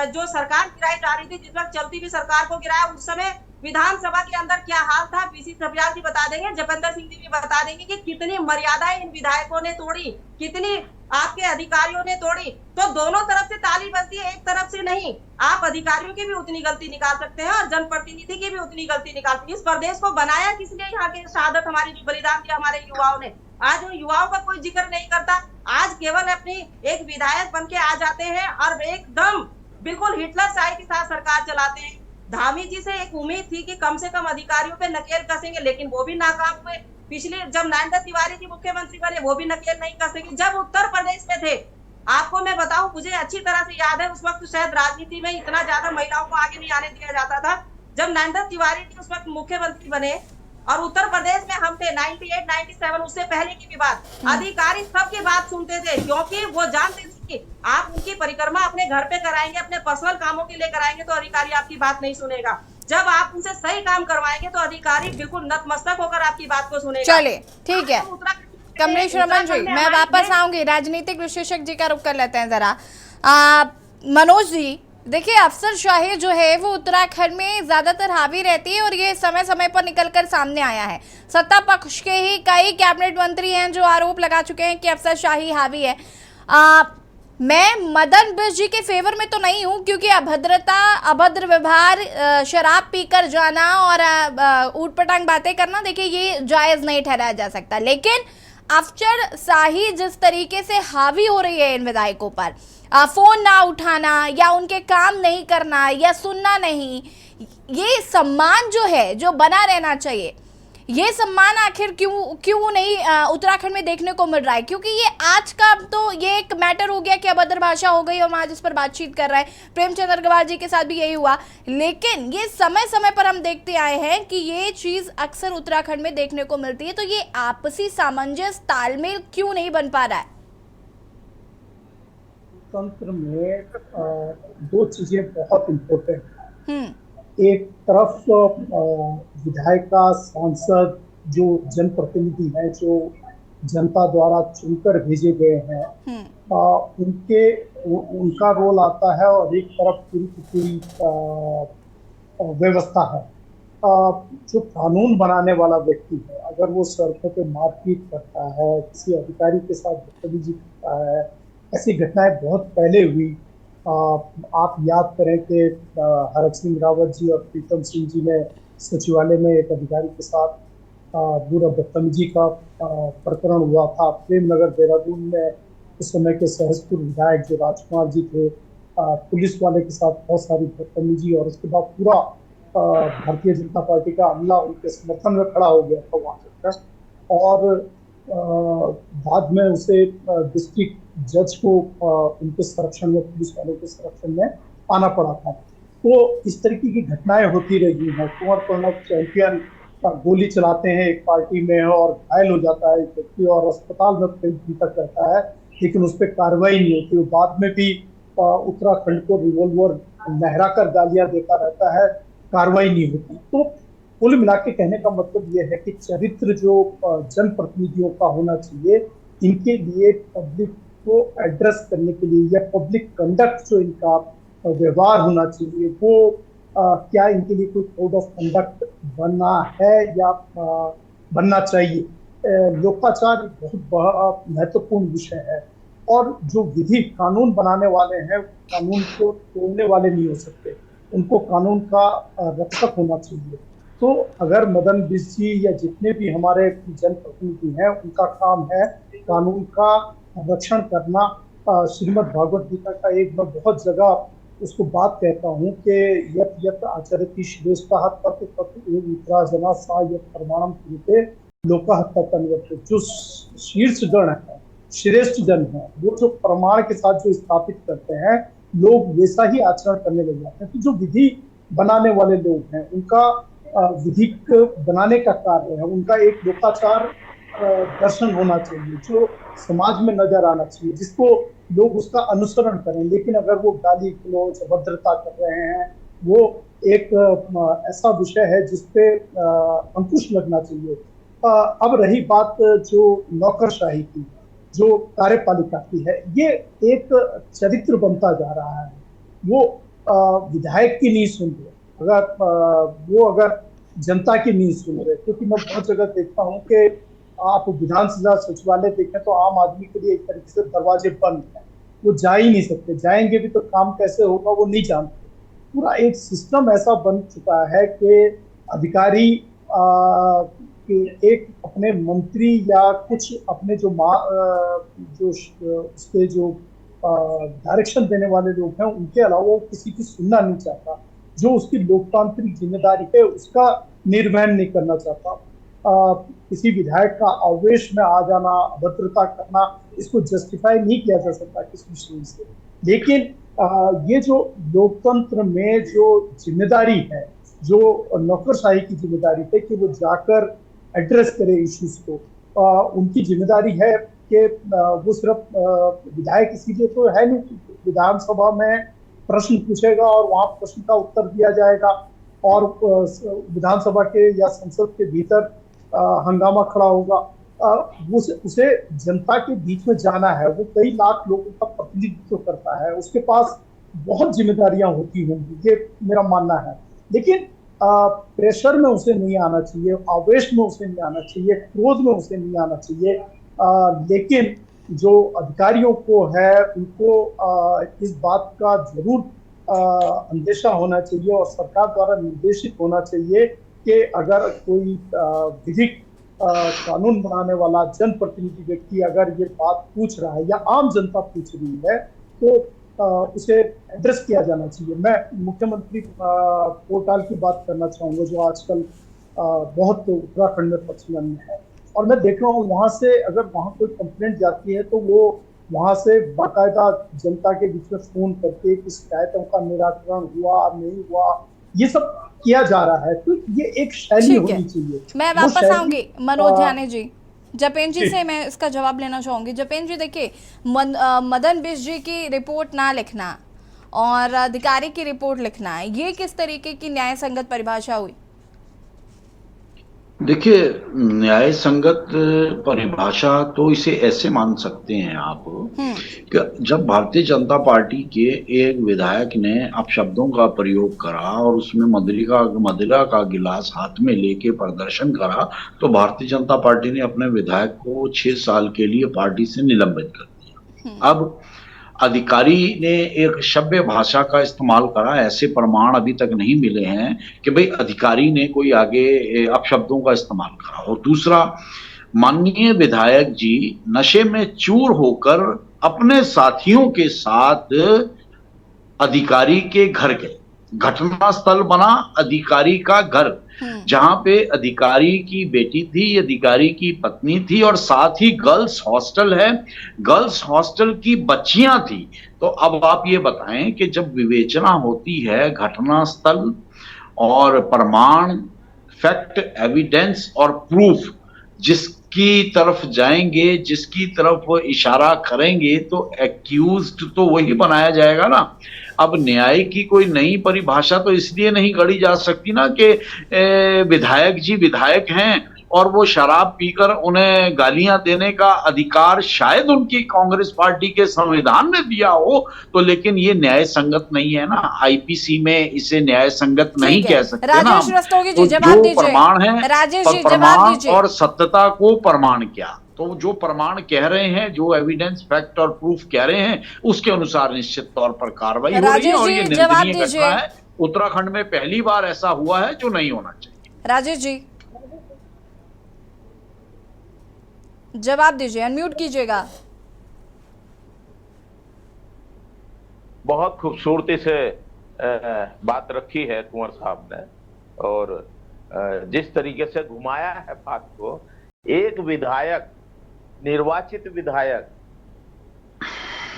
जो सरकार गिराई जा रही थी, जिस वक्त चलती हुई सरकार को गिराया, उस समय विधानसभा के अंदर क्या हाल था, पीसी सब्याल जी बता देंगे, जपेंद्र सिंह जी भी बता देंगे कि कितनी मर्यादाएं इन विधायकों ने तोड़ी, कितनी आपके अधिकारियों ने तोड़ी। तो दोनों तरफ से ताली बजती है, एक तरफ से नहीं। आप अधिकारियों की भी उतनी गलती निकाल सकते हैं और जनप्रतिनिधि की भी उतनी गलती निकालते हैं। इस प्रदेश को बनाया किसने, यहाँ के शहादत, हमारी जो बलिदान दिया हमारे युवाओं ने। आज उन युवाओं का कोई जिक्र नहीं करता। आज केवल अपनी एक विधायक बन के आ जाते हैं और एकदम बिल्कुल हिटलर शाही के साथ सरकार चलाते हैं। धामी जी से एक उम्मीद थी कि कम से कम अधिकारियों पे नकेल कसेंगे, लेकिन वो भी नाकाम हुए। पिछले जब नरेंद्र तिवारी जी मुख्यमंत्री बने, वो भी नकेल नहीं कसेंगे। जब उत्तर प्रदेश में थे, आपको मैं बताऊं, मुझे अच्छी तरह से याद है, उस वक्त शायद राजनीति में इतना ज्यादा महिलाओं को आगे नहीं आने दिया जाता था। जब नरेंद्र तिवारी जी उस वक्त मुख्यमंत्री बने और उत्तर प्रदेश में हम थे 98, 97, उससे पहले की भी बात, अधिकारी सबकी बात सुनते थे, क्योंकि वो जानते थे कि आप उनकी परिक्रमा अपने घर पे कराएंगे, अपने पर्सनल कामों के लिए कराएंगे तो अधिकारी आपकी बात नहीं सुनेगा। जब आप उनसे सही काम करवाएंगे तो अधिकारी बिल्कुल नतमस्तक होकर आपकी बात को सुनेगा। चलिए, ठीक है कमलेश रमन जी, मैं वापस आऊंगी। राजनीतिक विशेषज्ञ जी का रुख कर लेते हैं जरा। मनोज जी, देखिए अफसरशाही जो है वो उत्तराखंड में ज्यादातर हावी रहती है और ये समय समय पर निकलकर सामने आया है। सत्ता पक्ष के ही कई कैबिनेट मंत्री हैं जो आरोप लगा चुके हैं कि अफसरशाही हावी है। मैं मदन बिष्ट जी के फेवर में तो नहीं हूं, क्योंकि अभद्रता, अभद्र व्यवहार, शराब पीकर जाना और ऊटपटांग बातें करना, देखिए ये जायज नहीं ठहराया जा सकता। लेकिन अफसरशाही जिस तरीके से हावी हो रही है इन विधायकों पर, फोन ना उठाना या उनके काम नहीं करना या सुनना नहीं, ये सम्मान जो है, जो बना रहना चाहिए, ये सम्मान आखिर क्यों नहीं उत्तराखंड में देखने को मिल रहा है? क्योंकि ये आज का तो ये एक मैटर हो गया कि अभद्र भाषा हो गई और हम आज इस पर बातचीत कर रहे हैं। प्रेमचंद अग्रवाल जी के साथ भी यही हुआ, लेकिन ये समय समय पर हम देखते आए हैं कि ये चीज अक्सर उत्तराखंड में देखने को मिलती है। तो ये आपसी सामंजस्य, तालमेल क्यों नहीं बन पा रहा है? तंत्र में दो चीजें बहुत इम्पोर्टेंट हैं। एक तरफ विधायक का, सांसद जो जनप्रतिनिधि हैं, जो जनता द्वारा चुनकर भेजे गए हैं, उनका रोल आता है, और एक तरफ पूरी व्यवस्था है। जो कानून बनाने वाला व्यक्ति है, अगर वो सड़कों पे मारपीट करता है, किसी अधिकारी के साथ बदतमीजी करता है, ऐसी घटनाएं बहुत पहले हुई, आप याद करें कि हरक सिंह रावत जी और प्रीतम सिंह जी ने सचिवालय में एक अधिकारी के साथ बुरा बदतमीजी का प्रकरण हुआ था। प्रेमनगर देहरादून में उस समय के सहसपुर विधायक जो राजकुमार जी थे, पुलिस वाले के साथ बहुत सारी बदतमीजी, और उसके बाद पूरा भारतीय जनता पार्टी का अमला उनके समर्थन में खड़ा हो गया था वहाँ पर, और बाद में उसे डिस्ट्रिक्ट जज को उनके संरक्षण में, पुलिस वालों के संरक्षण में आना पड़ा था। तो इस तरीके की घटनाएं होती रही हैं। कुंवर प्रणब चैंपियन गोली चलाते हैं एक पार्टी में और घायल हो जाता है एक व्यक्ति और अस्पताल में कई दिन तक रहता है, लेकिन उस पर कार्रवाई नहीं होती। बाद में भी उत्तराखंड को रिवॉल्वर लहरा कर गालियां देता रहता है, कार्रवाई नहीं होती। तो कुल मिला के कहने का मतलब ये है कि चरित्र जो जनप्रतिनिधियों का होना चाहिए, इनके लिए पब्लिक को एड्रेस करने के लिए या पब्लिक कंडक्ट जो इनका व्यवहार होना चाहिए, वो क्या इनके लिए कोई कोड ऑफ कंडक्ट बनना है या बनना चाहिए। लोकाचार बहुत महत्वपूर्ण विषय है, और जो विधि कानून बनाने वाले हैं कानून को तोड़ने वाले नहीं हो सकते, उनको कानून का रक्षक होना चाहिए। तो अगर मदन बिष्ट जी या जितने भी हमारे जनप्रतिनिधि हैं, उनका काम है कानून का रक्षण करना। श्रीमद् भागवत गीता का एक मैं बहुत जगह उसको बात कहता हूँ कि यत् यत् आचरति श्रेष्ठः तत् तत् एव इतरा जना सा यत् प्रमाणम कुरुते लोकः तत् अन्वर्तते। जो शीर्ष गण है, श्रेष्ठ जन है, वो जो प्रमाण के साथ जो स्थापित करते हैं, लोग वैसा ही आचरण करने लग जाते हैं। तो जो विधि बनाने वाले लोग हैं, उनका विधिक बनाने का कार्य है, उनका एक लोकाचार दर्शन होना चाहिए जो समाज में नजर आना चाहिए, जिसको लोग उसका अनुसरण करें। लेकिन अगर वो गाली गलौज अभद्रता कर रहे हैं, वो एक ऐसा विषय है जिसपे अंकुश लगना चाहिए। अब रही बात जो नौकरशाही की, जो कार्यपालिका की है, ये एक चरित्र बनता जा रहा है। वो विधायक की नहीं सुन रहे, अगर जनता की नहीं सुन रहे, क्योंकि मैं बहुत जगह देखता हूँ कि आप विधानसभा सचिवालय देखें तो आम आदमी के लिए एक तरीके से दरवाजे बंद हैं, वो जा ही नहीं सकते, जाएंगे भी तो काम कैसे होगा वो नहीं जानते। पूरा एक सिस्टम ऐसा बन चुका है कि अधिकारी एक अपने मंत्री या कुछ अपने जो उसके जो डायरेक्शन देने वाले लोग हैं, उनके अलावा वो किसी की सुनना नहीं चाहता। जो उसकी लोकतांत्रिक जिम्मेदारी है उसका निर्वहन नहीं करना चाहता। किसी विधायक का आवेश में आ जाना, अभद्रता करना, इसको जस्टिफाई नहीं किया जा सकता किसी चीज से। लेकिन ये जो लोकतंत्र में जो जिम्मेदारी है, जो नौकरशाही की जिम्मेदारी है कि वो जाकर एड्रेस करे इश्यूज को, उनकी जिम्मेदारी है कि वो सिर्फ विधायक इसीलिए तो है नहीं कि विधानसभा में प्रश्न पूछेगा और वहां प्रश्न का उत्तर दिया जाएगा और विधानसभा के या संसद के भीतर हंगामा खड़ा होगा। उसे जनता के बीच में जाना है, वो कई लाख लोगों का प्रतिनिधित्व करता है, उसके पास बहुत जिम्मेदारियां होती होंगी, ये मेरा मानना है। लेकिन प्रेशर में उसे नहीं आना चाहिए, आवेश में उसे नहीं आना चाहिए, क्रोध में उसे नहीं आना चाहिए। लेकिन जो अधिकारियों को है उनको इस बात का जरूर अंदेशा होना चाहिए और सरकार द्वारा निर्देशित होना चाहिए कि अगर कोई विधिक कानून बनाने वाला जनप्रतिनिधि व्यक्ति अगर ये बात पूछ रहा है या आम जनता पूछ रही है तो उसे एड्रेस किया जाना चाहिए। मैं मुख्यमंत्री पोर्टल की बात करना चाहूँगा जो आजकल बहुत उत्तराखंड में प्रचलन में है, और मैं देख रहा हूँ वहाँ से अगर वहाँ कोई कंप्लेंट जाती है तो वो वहाँ से बाकायदा जनता के बीच में फोन करके कि शिकायतों का निराकरण हुआ नहीं हुआ, ये सब किया जा रहा है। तो ये एक शैली होनी चाहिए। मैं वापस आऊंगी मनोज ध्याने जी, जपेंद्र जी से मैं इसका जवाब लेना चाहूंगी। जपेंद्र जी देखिए, मदन बिष्ट जी की रिपोर्ट ना लिखना और अधिकारी की रिपोर्ट लिखना, ये किस तरीके की न्याय संगत परिभाषा हुई? देखिए, न्याय संगत परिभाषा तो इसे ऐसे मान सकते हैं आप कि जब भारतीय जनता पार्टी के एक विधायक ने अपशब्दों का प्रयोग करा और उसमें मदिरा का गिलास हाथ में लेके प्रदर्शन करा, तो भारतीय जनता पार्टी ने अपने विधायक को 6 साल के लिए पार्टी से निलंबित कर दिया। अब अधिकारी ने एक सभ्य भाषा का इस्तेमाल करा, ऐसे प्रमाण अभी तक नहीं मिले हैं कि भाई अधिकारी ने कोई आगे अपशब्दों का इस्तेमाल करा। और दूसरा, माननीय विधायक जी नशे में चूर होकर अपने साथियों के साथ अधिकारी के घर गए। घटना स्थल बना अधिकारी का घर, जहां पे अधिकारी की बेटी थी, अधिकारी की पत्नी थी और साथ ही गर्ल्स हॉस्टल है, गर्ल्स हॉस्टल की बच्चियां थी। तो अब आप ये बताएं कि जब विवेचना होती है घटना स्थल और प्रमाण, फैक्ट, एविडेंस और प्रूफ जिसकी तरफ जाएंगे, जिसकी तरफ इशारा करेंगे, तो एक्यूज्ड तो वही बनाया जाएगा ना। अब न्याय की कोई नई परिभाषा तो इसलिए नहीं गढ़ी जा सकती ना कि विधायक जी विधायक हैं और वो शराब पीकर उन्हें गालियां देने का अधिकार शायद उनकी कांग्रेस पार्टी के संविधान ने दिया हो, तो लेकिन ये न्याय संगत नहीं है ना। आईपीसी में इसे न्याय संगत नहीं कह सकते ना। तो जो प्रमाण है, प्रमाण और सत्यता को प्रमाण क्या, तो जो प्रमाण कह रहे हैं, जो एविडेंस, फैक्ट और प्रूफ कह रहे हैं, उसके अनुसार निश्चित तौर पर कार्रवाई हो रही है। और ये निंदनीय घटना है, उत्तराखंड में पहली बार ऐसा हुआ है जो नहीं होना चाहिए। राजेश जी जवाब दीजिए, अनम्यूट कीजिएगा। बहुत खूबसूरती से बात रखी है कुंवर साहब ने, और जिस तरीके से घुमाया है बात को, एक विधायक, निर्वाचित विधायक,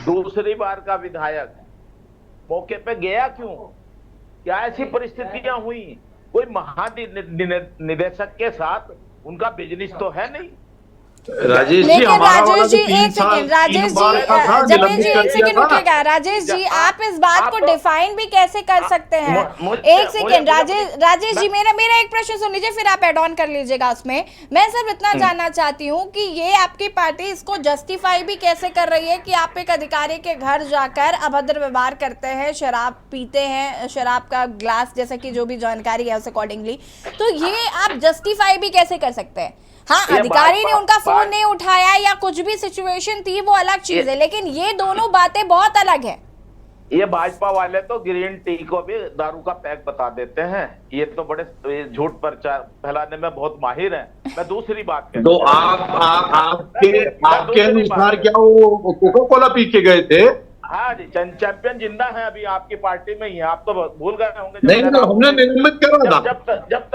दूसरी बार का विधायक मौके पे गया क्यों? क्या ऐसी परिस्थितियां हुई? कोई महानिदेशक के साथ उनका बिजनेस तो है नहीं। राजेश जी, राजेश जी एक सेकंड, राजेश जी, जमीन जी एक सेकंड रुकिएगा। राजेश जी, आप इस बात को डिफाइन भी कैसे कर सकते हैं? एक सेकंड राजेश जी, मेरा एक प्रश्न सुन लीजिए, फिर आप एड ऑन कर लीजिएगा उसमें। मैं सिर्फ इतना जानना चाहती हूँ कि ये आपकी पार्टी इसको जस्टिफाई भी कैसे कर रही है कि आप एक अधिकारी के घर जाकर अभद्र व्यवहार करते हैं, शराब पीते हैं, शराब का ग्लास, जैसे कि जो भी जानकारी है उस अकॉर्डिंगली, तो ये आप जस्टिफाई भी कैसे कर सकते हैं? हाँ, अधिकारी ने उनका फोन नहीं उठाया या कुछ भी सिचुएशन थी, वो अलग चीज है, लेकिन ये दोनों बातें बहुत अलग है। ये भाजपा वाले तो ग्रीन टी को भी दारू का पैक बता देते हैं। ये तो बड़े झूठ प्रचार फैलाने में बहुत माहिर हैं। मैं दूसरी बात कहता हूं, तो आपके अनुसार क्या वो कोका कोला पी के गए थे? हाँ जी, चैंपियन जिंदा है अभी आपकी पार्टी में ही, आप तो भूल गए होंगे। नहीं, हमने निलंबित करा था,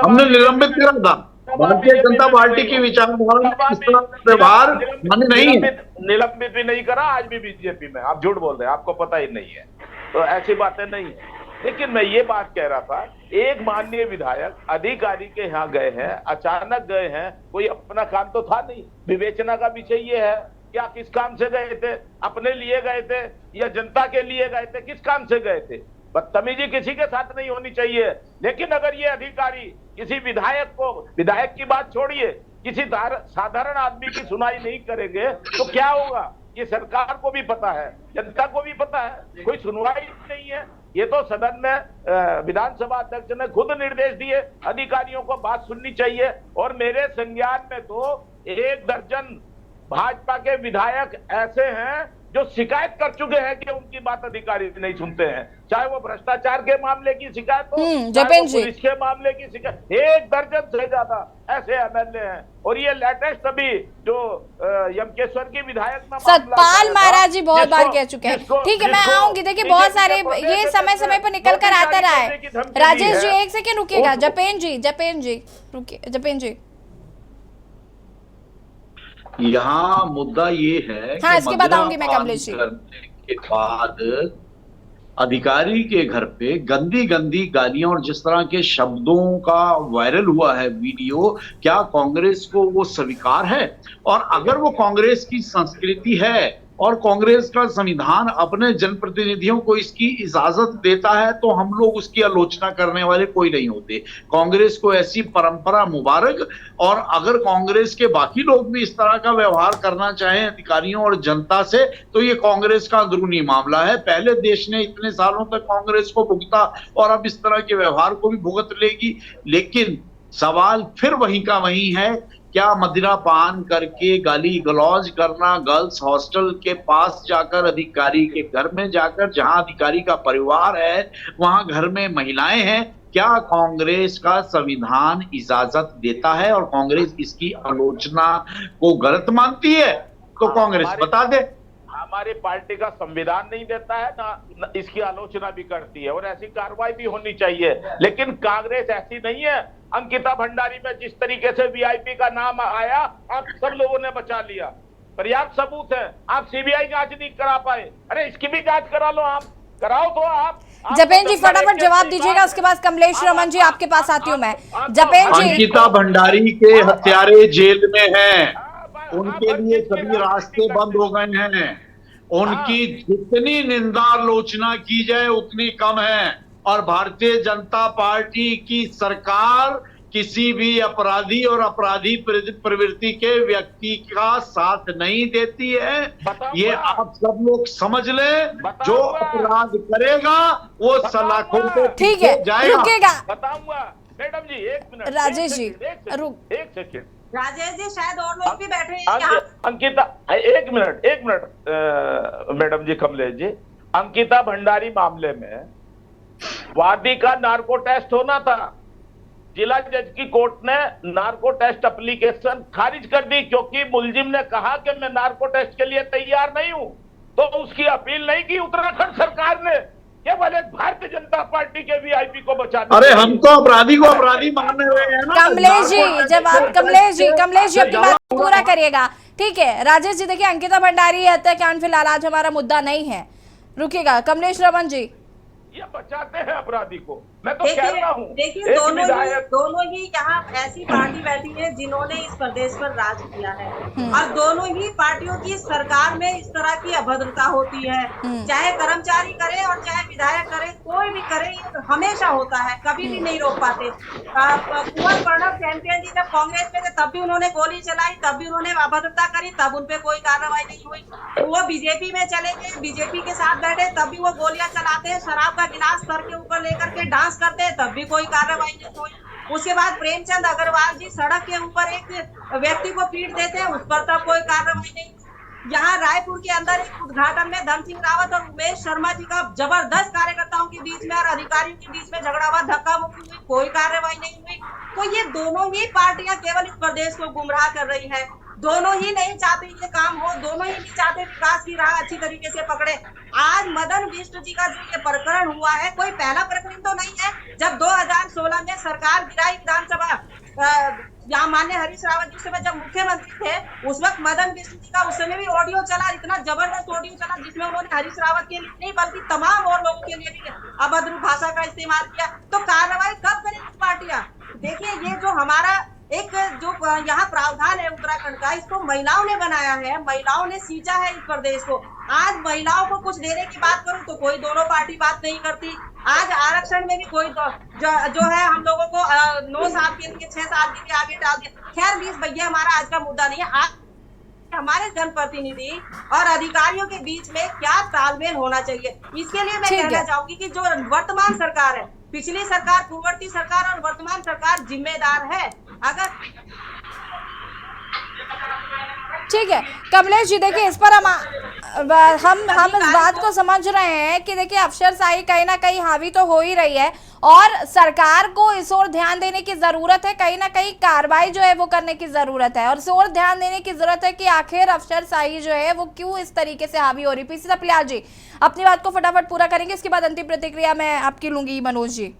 हमने निलंबित करा था। भारतीय जनता पार्टी की विचारधारा व्यवहार मान्य नहीं है। निलंबित भी नहीं करा, आज भी बीजेपी में। आप झूठ बोल रहे हैं, आपको पता ही नहीं है, तो ऐसी बातें नहीं है। लेकिन मैं ये बात कह रहा था, एक माननीय विधायक अधिकारी के यहाँ गए हैं, अचानक गए हैं, कोई अपना काम तो था नहीं। विवेचना का विषय ये है, क्या किस काम से गए थे? अपने लिए गए थे या जनता के लिए गए थे? किस काम से गए थे? बदतमीजी किसी के साथ नहीं होनी चाहिए। लेकिन अगर ये अधिकारी किसी विधायक को, विधायक की बात छोड़िए, किसी साधारण आदमी की सुनाई नहीं करेंगे तो क्या होगा? ये सरकार को भी पता है, जनता को भी पता है, कोई सुनवाई नहीं है। ये तो सदन में विधानसभा अध्यक्ष ने खुद निर्देश दिए, अधिकारियों को बात सुननी चाहिए। और मेरे संज्ञान में तो 1 दर्जन भाजपा के विधायक ऐसे हैं जो शिकायत कर चुके हैं कि उनकी बात अधिकारी नहीं सुनते हैं, चाहे वो भ्रष्टाचार के मामले की शिकायत हो, चाहे वो पुलिस के मामले की शिकायत। 1 दर्जन से ज्यादा ऐसे एमएलए हैं। और ये लेटेस्ट अभी जो यमकेश्वर की विधायक में सतपाल महाराज जी बहुत बार कह चुके हैं। ठीक है, मैं आऊंगी। देखिए बहुत सारे ये समय समय पर निकल कर आता रहा है। राजेश जी एक सेकेंड रुकिएगा। जपेन जी रुकिए। जपेन जी, यहाँ मुद्दा ये है हाँ, इसके बाद आऊंगी मैं कमलेश जी। के बाद अधिकारी के घर पे गंदी गंदी गालियां और जिस तरह के शब्दों का वायरल हुआ है वीडियो, क्या कांग्रेस को वो स्वीकार है? और अगर वो कांग्रेस की संस्कृति है और कांग्रेस का संविधान अपने जनप्रतिनिधियों को इसकी इजाजत देता है, तो हम लोग उसकी आलोचना करने वाले कोई नहीं होते। कांग्रेस को ऐसी परंपरा मुबारक। और अगर कांग्रेस के बाकी लोग भी इस तरह का व्यवहार करना चाहें अधिकारियों और जनता से, तो ये कांग्रेस का अंदरूनी मामला है। पहले देश ने इतने सालों तक कांग्रेस को भुगता और अब इस तरह के व्यवहार को भी भुगत लेगी। लेकिन सवाल फिर वहीं का वहीं है क्या मदिरा पान करके गाली गलौज करना, गर्ल्स हॉस्टल के पास जाकर, अधिकारी के घर में जाकर, जहां अधिकारी का परिवार है वहां घर में महिलाएं हैं, क्या कांग्रेस का संविधान इजाजत देता है और कांग्रेस इसकी आलोचना को गलत मानती है? तो कांग्रेस बता दे। हमारी पार्टी का संविधान नहीं देता है ना इसकी आलोचना भी करती है, और ऐसी कार्रवाई भी होनी चाहिए। लेकिन कांग्रेस ऐसी नहीं है। अंकिता भंडारी में जिस तरीके से वीआईपी का नाम आया, आप सब लोगों ने बचा लिया, पर्याप्त सबूत है। आप सीबीआई जांच नहीं करा पाए, अरे इसकी भी जांच करा लो, आप कराओ तो आप जपेन जी फटाफट जवाब दीजिएगा, उसके बाद कमलेश रमन जी आपके पास आती हूँ मैं। जपेन जी, अंकिता भंडारी के हत्यारे जेल में हैं, उनके लिए सभी रास्ते बंद हो गए हैं। उनकी जितनी निंदा आलोचना की जाए उतनी कम है, और भारतीय जनता पार्टी की सरकार किसी भी अपराधी और अपराधी प्रवृत्ति के व्यक्ति का साथ नहीं देती है। ये आप सब लोग समझ लें, जो अपराध करेगा वो सलाखों पे ठीक है, रुकेगा। बताऊंगा मैडम जी, एक मिनट राजेश जी, एक सेकंड राजेश जी, शायद और लोग भी बैठे हैं यहाँ। अंकिता, एक मिनट मैडम जी, कमलेश जी, अंकिता भंडारी मामले में वादी का नार्को टेस्ट होना था, जिला जज की कोर्ट ने नार्को टेस्ट एप्लीकेशन खारिज कर दी, क्योंकि मुलजिम ने कहा कि मैं नार्को टेस्ट के लिए तैयार नहीं हूं, तो उसकी अपील नहीं की उत्तराखंड सरकार ने, केवल एक भारतीय जनता पार्टी के वीआईपी को बचाने। अरे हम तो अपराधी को अपराधी मानने हुए हैं ना। कमलेश जी, जब आप कमलेश जी अपनी बात पूरा करिएगा, ठीक है। राजेश जी देखिए, अंकिता भंडारी हत्याकांड फिलहाल आज हमारा मुद्दा नहीं है, रुकिएगा। कमलेश रमन जी, ये बचाते हैं अपराधी को, मैं तो कह रहा हूँ। देखिए दोनों ही यहाँ ऐसी पार्टी बैठी है जिन्होंने इस प्रदेश पर राज किया है, और दोनों ही पार्टियों की सरकार में इस तरह की अभद्रता होती है, चाहे कर्मचारी करे और चाहे विधायक करे, कोई भी करे, ये हमेशा होता है, कभी भी नहीं रोक पाते। कुंवर प्रणब चैंपियन जी जब कांग्रेस में थे तब भी उन्होंने गोली चलाई, तब भी उन्होंने अभद्रता करी, तब उनपे कोई कार्रवाई नहीं हुई। वो बीजेपी में चले गए, बीजेपी के साथ बैठे, तब भी वो गोलियां चलाते हैं, शराब का गिलास सर के ऊपर लेकर के डांस करते हैं, तब भी कोई कार्रवाई नहीं हुई। उसके बाद प्रेमचंद अग्रवाल जी सड़क के ऊपर एक व्यक्ति को पीट देते हैं, उस पर तब कोई कार्रवाई नहीं। यहाँ रायपुर के अंदर एक उद्घाटन में धन सिंह रावत और उमेश शर्मा जी का जबरदस्त कार्यकर्ताओं के बीच में और अधिकारियों के बीच में झगड़ा हुआ, धक्का मुक्की हुई, कोई कार्रवाई नहीं हुई। तो ये दोनों ही पार्टियां केवल इस प्रदेश को गुमराह कर रही है, दोनों ही नहीं चाहते ये काम हो, दोनों ही नहीं चाहते विकास की राह अच्छी तरीके से पकड़े। आज मदन बिष्ट जी का जो ये प्रकरण हुआ है, कोई पहला प्रकरण तो नहीं है। जब 2016 में सरकार गिराई विधानसभा, यहाँ माननीय हरीश रावत जी उस समय जब मुख्यमंत्री थे, उस वक्त मदन बिष्ट जी का उस समय भी ऑडियो चला, इतना जबरदस्त ऑडियो चला जिसमें उन्होंने हरीश रावत के लिए नहीं बल्कि तमाम और लोगों के लिए भी अभद्र भाषा का इस्तेमाल किया। तो कार्रवाई कब करेंगी पार्टियां? देखिए, ये जो हमारा एक जो यहाँ प्रावधान है उत्तराखंड का, इसको महिलाओं ने बनाया है, महिलाओं ने सींचा है इस प्रदेश को। आज महिलाओं को कुछ देने की बात करूं तो कोई दोनों पार्टी बात नहीं करती। आज आरक्षण में भी कोई जो है हम लोगों को 9 साल के लिए 6 साल के लिए आगे डाल दिया। खैर 20 भैया हमारा आज का मुद्दा नहीं है। आज हमारे जनप्रतिनिधि और अधिकारियों के बीच में क्या तालमेल होना चाहिए, इसके लिए मैं कहना चाहूंगी कि जो वर्तमान सरकार है, पिछली सरकार, पूर्ववर्ती सरकार और वर्तमान सरकार जिम्मेदार है। अगर ठीक है कमलेश जी, देखिए इस पर हम इस बात को समझ रहे हैं कि देखिए अफसरशाही कहीं ना कहीं हावी तो हो ही रही है, और सरकार को इस ओर ध्यान देने की जरूरत है, कहीं ना कहीं कार्रवाई जो है वो करने की जरूरत है, और इस ओर ध्यान देने की जरूरत है कि आखिर अफसरशाही जो है वो क्यों इस तरीके से हावी हो रही है। पीसी सप्लियाल जी अपनी बात को फटाफट पूरा करेंगे, इसके बाद अंतिम प्रतिक्रिया मैं आपकी लूंगी। मनोज जी,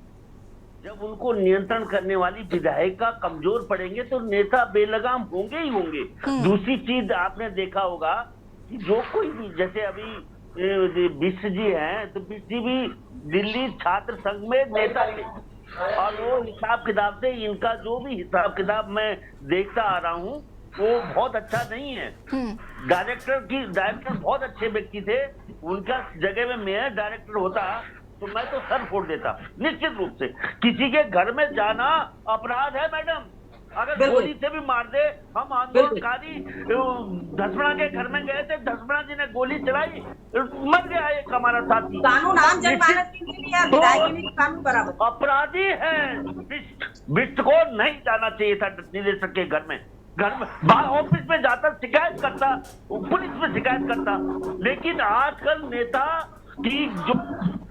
जब उनको नियंत्रण करने वाली विधायिका कमजोर पड़ेंगे तो नेता बेलगाम होंगे ही होंगे। दूसरी चीज आपने देखा होगा कि जो कोई भी, जैसे अभी बिष्ट जी हैं, तो बिष्ट जी भी दिल्ली छात्र संघ में नेता थे, और वो हिसाब किताब से इनका जो भी हिसाब किताब मैं देखता आ रहा हूँ वो बहुत अच्छा नहीं है। डायरेक्टर बहुत अच्छे व्यक्ति थे, उनका जगह में मेयर डायरेक्टर होता तो मैं तो सर फोड़ देता। निश्चित रूप से किसी के घर में जाना अपराध है मैडम, अगर गोली से भी मार दे। हम आंदोलनकारी धसमड़ा के घर में गए थे, धसमड़ा जी ने गोली चलाई, मर गया एक हमारा साथी। कानून आम जनमानस के लिए कानून बराबर अपराधी है। बिष्ट को नहीं जाना चाहिए था निदेशक के घर में, घर में ऑफिस में जाता शिकायत करता, पुलिस में शिकायत करता। लेकिन आजकल नेता की जो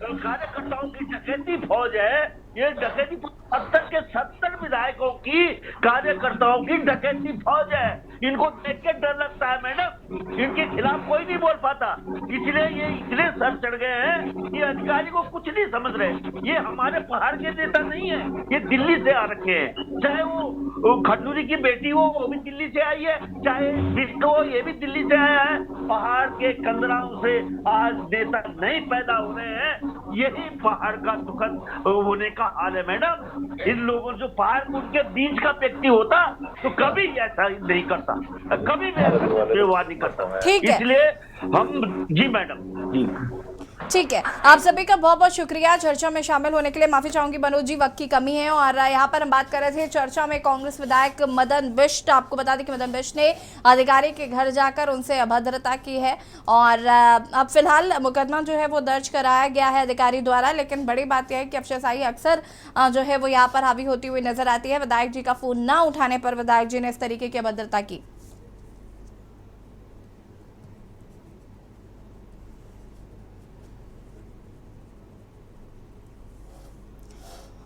कार्यकर्ताओं की डकैती फौज है, ये डकैती 70 के 70 विधायकों की कार्यकर्ताओं की डकैती फौज है। इनको देख के डर लगता है मैडम, इनके खिलाफ कोई नहीं बोल पाता, इसलिए ये इतने सर चढ़ गए हैं कि अधिकारी को कुछ नहीं समझ रहे। ये हमारे पहाड़ के नेता नहीं है, ये दिल्ली से आ रखे हैं। चाहे वो खंडूरी की बेटी हो, वो भी दिल्ली से आई है, चाहे बिष्ट हो, ये भी दिल्ली से आया है। पहाड़ के कंदराओं से आज नेता नहीं पैदा हो रहे हैं, यही पहाड़ का दुखद होने का हाल है मैडम। इन लोगों जो पहाड़ उनके बीच का व्यक्ति होता तो कभी ऐसा नहीं करता, कभी भी ऐसा व्यवहार नहीं करता। ठीक है, इसलिए हम जी मैडम जी ठीक है, आप सभी का बहुत बहुत शुक्रिया चर्चा में शामिल होने के लिए। माफी चाहूंगी मनोज जी, वक्त की कमी है। और यहाँ पर हम बात कर रहे थे चर्चा में कांग्रेस विधायक मदन बिष्ट। आपको बता दें कि मदन बिष्ट ने अधिकारी के घर जाकर उनसे अभद्रता की है और अब फिलहाल मुकदमा जो है वो दर्ज कराया गया है अधिकारी द्वारा। लेकिन बड़ी बात यह है कि अफसरशाही अक्सर जो है वो यहाँ पर हावी होती हुई नजर आती है। विधायक जी का फोन न उठाने पर विधायक जी ने इस तरीके की अभद्रता की।